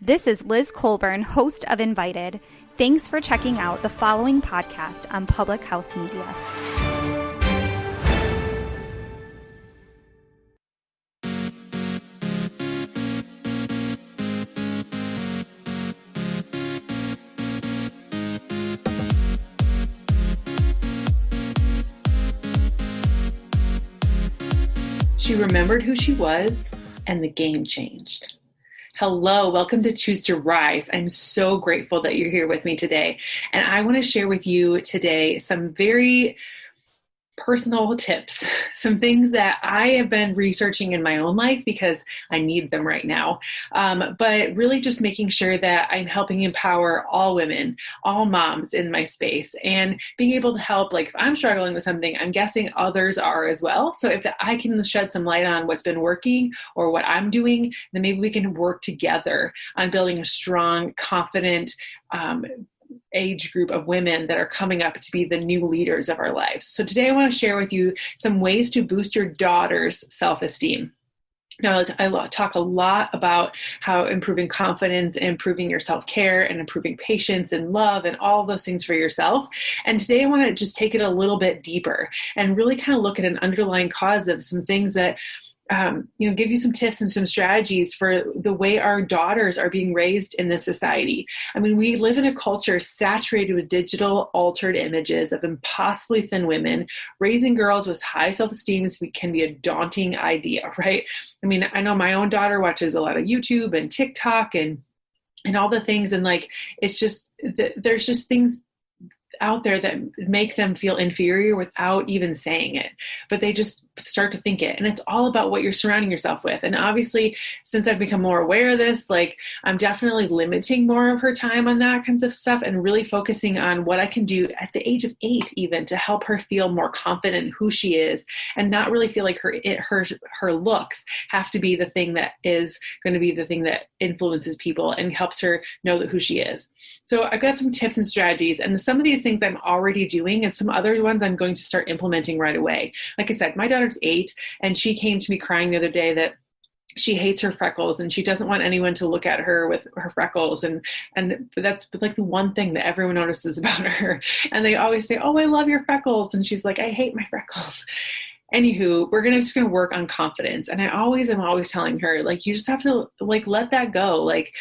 This is Liz Colburn, host of Invited. Thanks for checking out the following podcast on Public House Media. She remembered who she was, and the game changed. Hello, welcome to Choose to Rise. I'm so grateful that you're here with me today. And I want to share with you today some very personal tips, some things that I have been researching in my own life because I need them right now. But really just making sure that I'm helping empower all women, all moms in my space, and being able to help, like if I'm struggling with something, I'm guessing others are as well. So if I can shed some light on what's been working or what I'm doing, then maybe we can work together on building a strong, confident, age group of women that are coming up to be the new leaders of our lives. So today I want to share with you some ways to boost your daughter's self-esteem. Now, I talk a lot about how improving confidence and improving your self-care and improving patience and love and all those things for yourself. And today I want to just take it a little bit deeper and really kind of look at an underlying cause of some things that give you some tips and some strategies for the way our daughters are being raised in this society. I mean, we live in a culture saturated with digital altered images of impossibly thin women. Raising girls with high self-esteem can be a daunting idea, right? I mean, I know my own daughter watches a lot of YouTube and TikTok and all the things. And like, it's just, there's just things out there that make them feel inferior without even saying it, but they just start to think it. And it's all about what you're surrounding yourself with. And obviously, since I've become more aware of this, like I'm definitely limiting more of her time on that kinds of stuff and really focusing on what I can do at the age of 8, even to help her feel more confident in who she is and not really feel like her looks have to be the thing that is going to be the thing that influences people and helps her know that who she is. So I've got some tips and strategies, and some of these things I'm already doing and some other ones I'm going to start implementing right away. Like I said, my daughter's 8 and she came to me crying the other day that she hates her freckles and she doesn't want anyone to look at her with her freckles. And that's like the one thing that everyone notices about her. And they always say, "Oh, I love your freckles." And she's like, "I hate my freckles." Anywho, we're just going to work on confidence. And I'm always telling her, like, you just have to like, let that go. Like,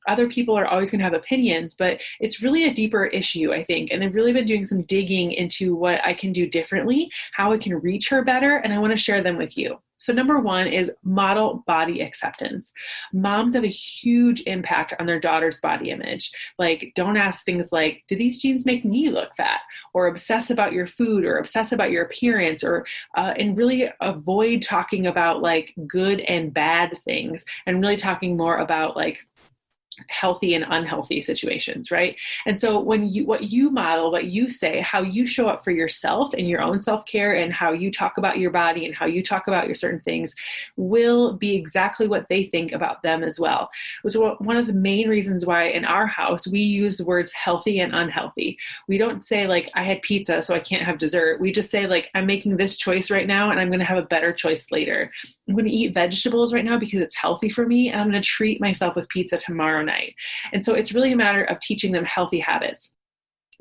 other people are always going to have opinions, but it's really a deeper issue, I think. And I've really been doing some digging into what I can do differently, how I can reach her better, and I want to share them with you. So number 1 is model body acceptance. Moms have a huge impact on their daughter's body image. Like, don't ask things like, "Do these jeans make me look fat?" Or obsess about your food or obsess about your appearance, or and really avoid talking about like good and bad things and really talking more about like healthy and unhealthy situations, right? And so what you model, what you say, how you show up for yourself and your own self-care and how you talk about your body and how you talk about your certain things will be exactly what they think about them as well. It was one of the main reasons why in our house, we use the words healthy and unhealthy. We don't say like, "I had pizza, so I can't have dessert." We just say like, "I'm making this choice right now and I'm going to have a better choice later. I'm going to eat vegetables right now because it's healthy for me, and I'm going to treat myself with pizza tomorrow night." And so it's really a matter of teaching them healthy habits,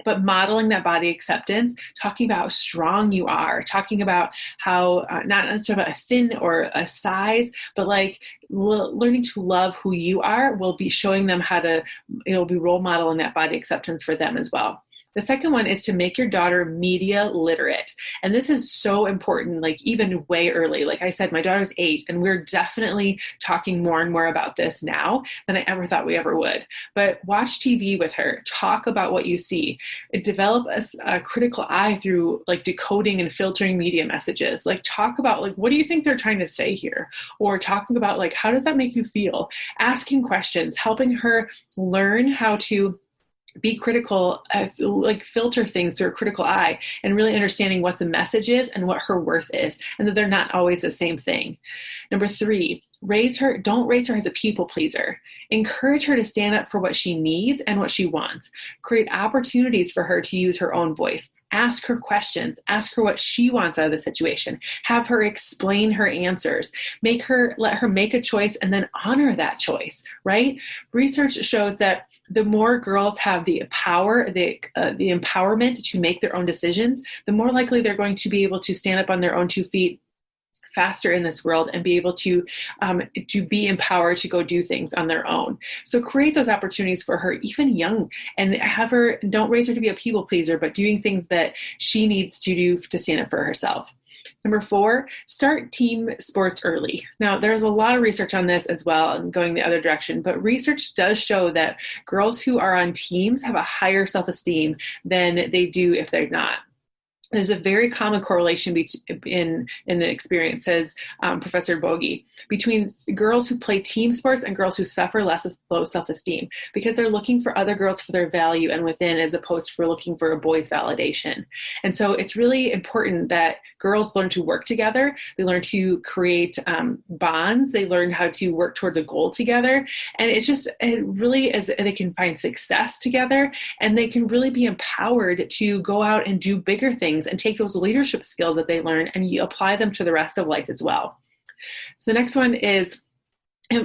but modeling that body acceptance, talking about how strong you are, talking about how, not necessarily about a thin or a size, but like learning to love who you are will be showing them how to, it'll be role modeling that body acceptance for them as well. The second one is to make your daughter media literate. And this is so important, like even way early. Like I said, my daughter's 8, and we're definitely talking more and more about this now than I ever thought we ever would. But watch TV with her, talk about what you see, develop a critical eye through like decoding and filtering media messages. Like talk about like, what do you think they're trying to say here? Or talking about like, how does that make you feel? Asking questions, helping her learn how to be critical, like filter things through a critical eye and really understanding what the message is and what her worth is, and that they're not always the same thing. Number 3, don't raise her as a people pleaser. Encourage her to stand up for what she needs and what she wants. Create opportunities for her to use her own voice. Ask her questions, ask her what she wants out of the situation, have her explain her answers, let her make a choice and then honor that choice, right? Research shows that the more girls have the power, the empowerment to make their own decisions, the more likely they're going to be able to stand up on their own 2 feet faster in this world and be able to be empowered to go do things on their own. So create those opportunities for her, even young, and don't raise her to be a people pleaser, but doing things that she needs to do to stand up for herself. Number 4, start team sports early. Now, there's a lot of research on this as well and going the other direction, but research does show that girls who are on teams have a higher self-esteem than they do if they're not. There's a very common correlation in the experience, says Professor Bogie, between girls who play team sports and girls who suffer less with low self-esteem, because they're looking for other girls for their value and within, as opposed to looking for a boy's validation. And so it's really important that girls learn to work together. They learn to create bonds. They learn how to work towards a goal together. And it really is, they can find success together, and they can really be empowered to go out and do bigger things and take those leadership skills that they learn and you apply them to the rest of life as well. So the next one is,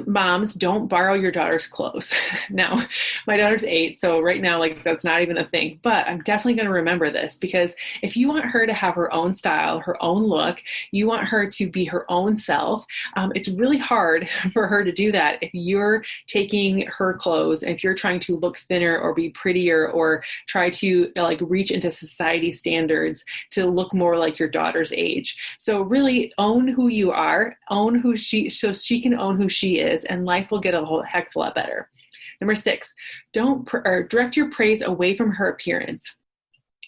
moms, don't borrow your daughter's clothes. Now, my daughter's 8, so right now, that's not even a thing, but I'm definitely going to remember this, because if you want her to have her own style, her own look, you want her to be her own self, it's really hard for her to do that if you're taking her clothes and if you're trying to look thinner or be prettier or try to reach into society standards to look more like your daughter's age. So really own who you are, so she can own who she is, and life will get a whole heck of a lot better. Number 6, direct your praise away from her appearance.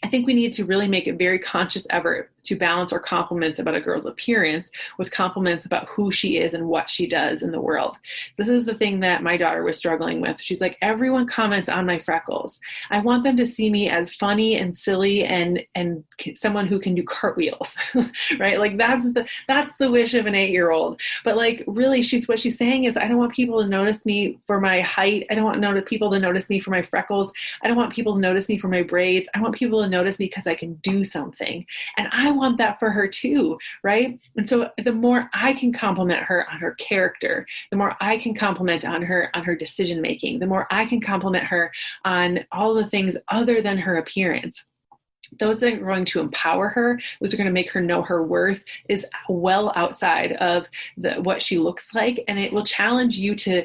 I think we need to really make a very conscious effort to balance our compliments about a girl's appearance with compliments about who she is and what she does in the world. This is the thing that my daughter was struggling with. She's like, everyone comments on my freckles. I want them to see me as funny and silly and someone who can do cartwheels, right? That's the wish of an 8-year-old. But really, what she's saying is, I don't want people to notice me for my height. I don't want people to notice me for my freckles. I don't want people to notice me for my braids. I want people to notice me because I can do something. And I want that for her too, right? And so the more I can compliment her on her character, the more I can compliment on her decision making, the more I can compliment her on all the things other than her appearance. Those that are going to empower her, those are going to make her know her worth is well outside of what she looks like. And it will challenge you to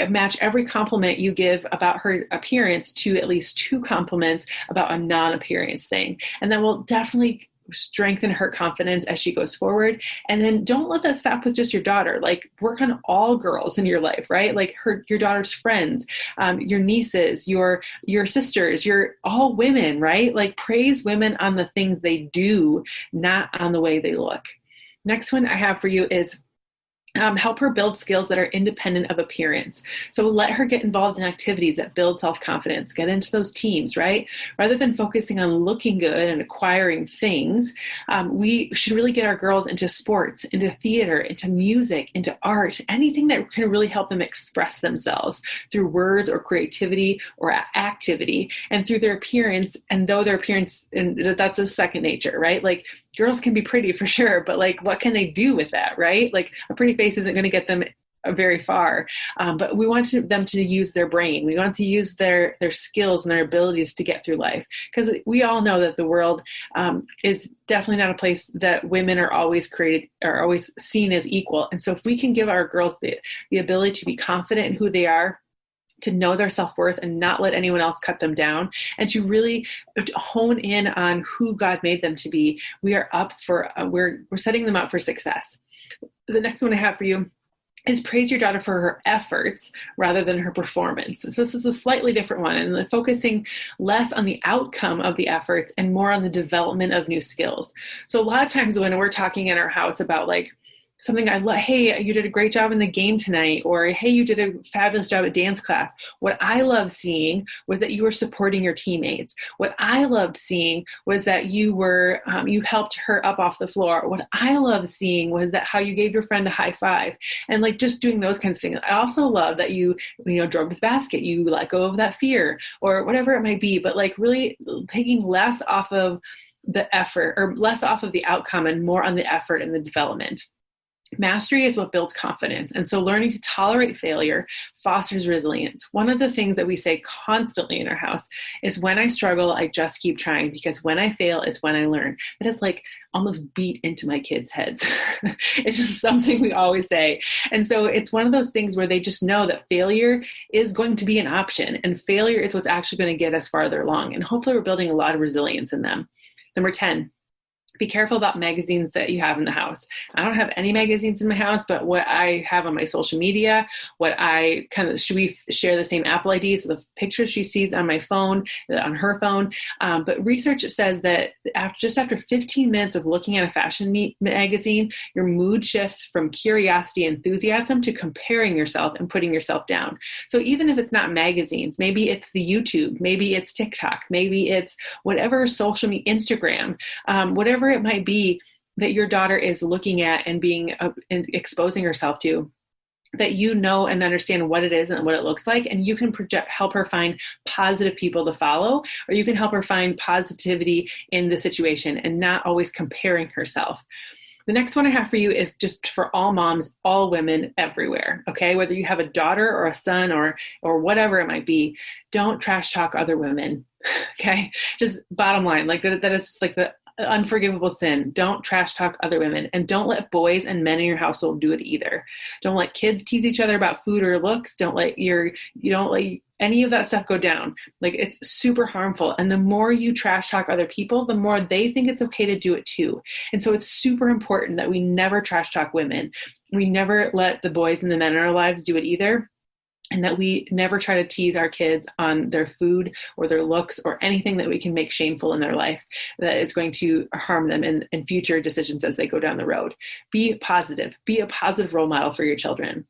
match every compliment you give about her appearance to at least 2 compliments about a non-appearance thing. And that will definitely strengthen her confidence as she goes forward. And then don't let that stop with just your daughter. Work on all girls in your life, right? Your daughter's friends, your nieces, your sisters, your all women, right? Praise women on the things they do, not on the way they look. Next one I have for you is help her build skills that are independent of appearance. So let her get involved in activities that build self-confidence, get into those teams, right? Rather than focusing on looking good and acquiring things, we should really get our girls into sports, into theater, into music, into art, anything that can really help them express themselves through words or creativity or activity, and through their appearance. And though their appearance, and that's a second nature, right? Girls can be pretty for sure, but what can they do with that, right? A pretty face isn't going to get them very far. But we want them to use their brain. We want to use their skills and their abilities to get through life. Because we all know that the world is definitely not a place that women are always seen as equal. And so if we can give our girls the ability to be confident in who they are, to know their self-worth and not let anyone else cut them down, and to really hone in on who God made them to be, we're setting them up for success. The next one I have for you is praise your daughter for her efforts rather than her performance. So this is a slightly different one, and focusing less on the outcome of the efforts and more on the development of new skills. So a lot of times when we're talking in our house about something hey, you did a great job in the game tonight, or hey, you did a fabulous job at dance class. What I loved seeing was that you were supporting your teammates. What I loved seeing was that you helped her up off the floor. What I loved seeing was that how you gave your friend a high five, and just doing those kinds of things. I also love that you drove to the basket, you let go of that fear or whatever it might be, but really taking less off of the effort, or less off of the outcome and more on the effort and the development. Mastery is what builds confidence. And so learning to tolerate failure fosters resilience. One of the things that we say constantly in our house is, when I struggle, I just keep trying, because when I fail is when I learn. That is like almost beat into my kids' heads. It's just something we always say. And so it's one of those things where they just know that failure is going to be an option, and failure is what's actually going to get us farther along. And hopefully we're building a lot of resilience in them. Number 10, be careful about magazines that you have in the house. I don't have any magazines in my house, but what I have on my social media, should we share the same Apple ID? So the pictures she sees on my phone, on her phone. But research says that after 15 minutes of looking at a fashion magazine, your mood shifts from curiosity, enthusiasm to comparing yourself and putting yourself down. So even if it's not magazines, maybe it's the YouTube, maybe it's TikTok, maybe it's whatever social media, Instagram, whatever it might be that your daughter is looking at and and exposing herself to, that you know and understand what it is and what it looks like, and you can help her find positive people to follow, or you can help her find positivity in the situation and not always comparing herself. The next one I have for you is just for all moms, all women everywhere. Okay. Whether you have a daughter or a son or whatever it might be, don't trash talk other women. Okay. Just bottom line, like that is just like the unforgivable sin. Don't trash talk other women, and don't let boys and men in your household do it either. Don't let kids tease each other about food or looks. Don't let any of that stuff go down. Like, it's super harmful. And the more you trash talk other people, the more they think it's okay to do it too. And so it's super important that we never trash talk women. We never let the boys and the men in our lives do it either. And that we never try to tease our kids on their food or their looks or anything that we can make shameful in their life that is going to harm them in future decisions as they go down the road. Be positive. Be a positive role model for your children.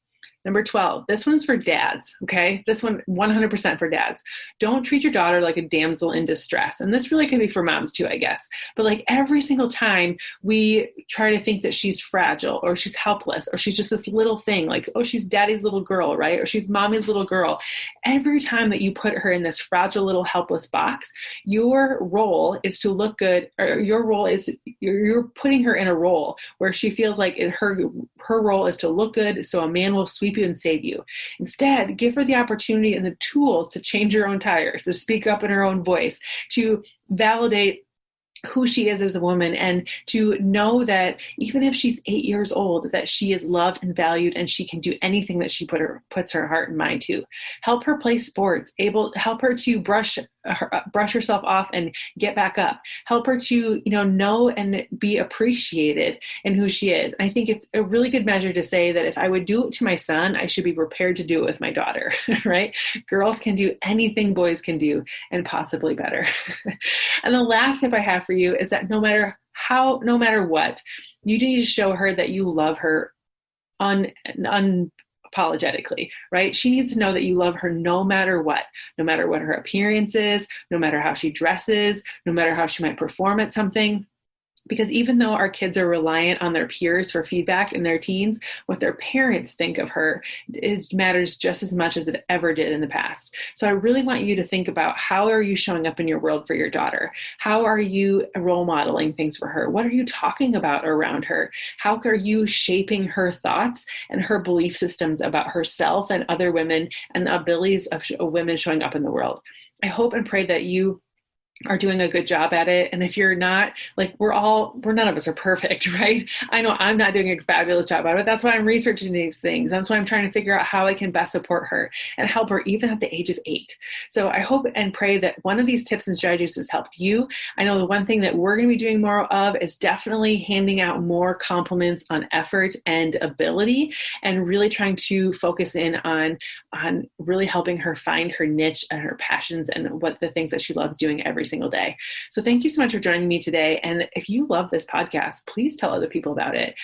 Number 12, this one's for dads, okay? This one, 100% for dads. Don't treat your daughter like a damsel in distress. And this really can be for moms too, I guess. But like every single time we try to think that she's fragile or she's helpless or she's just this little thing, like, oh, she's daddy's little girl, right? Or she's mommy's little girl. Every time that you put her in this fragile little helpless box, your role is to look good, or your role is, you're putting her in a role where she feels like her role is to look good so a man will sweep you and save you. Instead, give her the opportunity and the tools to change her own tires, to speak up in her own voice, to validate who she is as a woman, and to know that even if she's 8 years old, that she is loved and valued and she can do anything that she puts her heart and mind to. Help her play sports, help her to brush herself off and get back up. Help her to, know and be appreciated in who she is. I think it's a really good measure to say that if I would do it to my son, I should be prepared to do it with my daughter, right? Girls can do anything boys can do, and possibly better. And the last tip I have for you is that no matter what, you need to show her that you love her unapologetically, right? She needs to know that you love her no matter what her appearance is, no matter how she dresses, no matter how she might perform at something. Because even though our kids are reliant on their peers for feedback in their teens, what their parents think of her, it matters just as much as it ever did in the past. So I really want you to think about, how are you showing up in your world for your daughter? How are you role modeling things for her? What are you talking about around her? How are you shaping her thoughts and her belief systems about herself and other women and the abilities of women showing up in the world? I hope and pray that you are doing a good job at it. And if you're not, like, none of us are perfect, right? I know I'm not doing a fabulous job at it. That's why I'm researching these things. That's why I'm trying to figure out how I can best support her and help her even at the age of 8. So I hope and pray that one of these tips and strategies has helped you. I know the one thing that we're going to be doing more of is definitely handing out more compliments on effort and ability, and really trying to focus in on really helping her find her niche and her passions and what the things that she loves doing every single day. So thank you so much for joining me today. And if you love this podcast, please tell other people about it.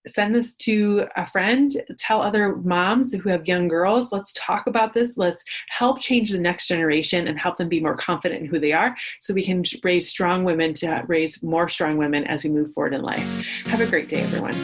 Send this to a friend, tell other moms who have young girls. Let's talk about this. Let's help change the next generation and help them be more confident in who they are, so we can raise strong women to raise more strong women as we move forward in life. Have a great day, everyone.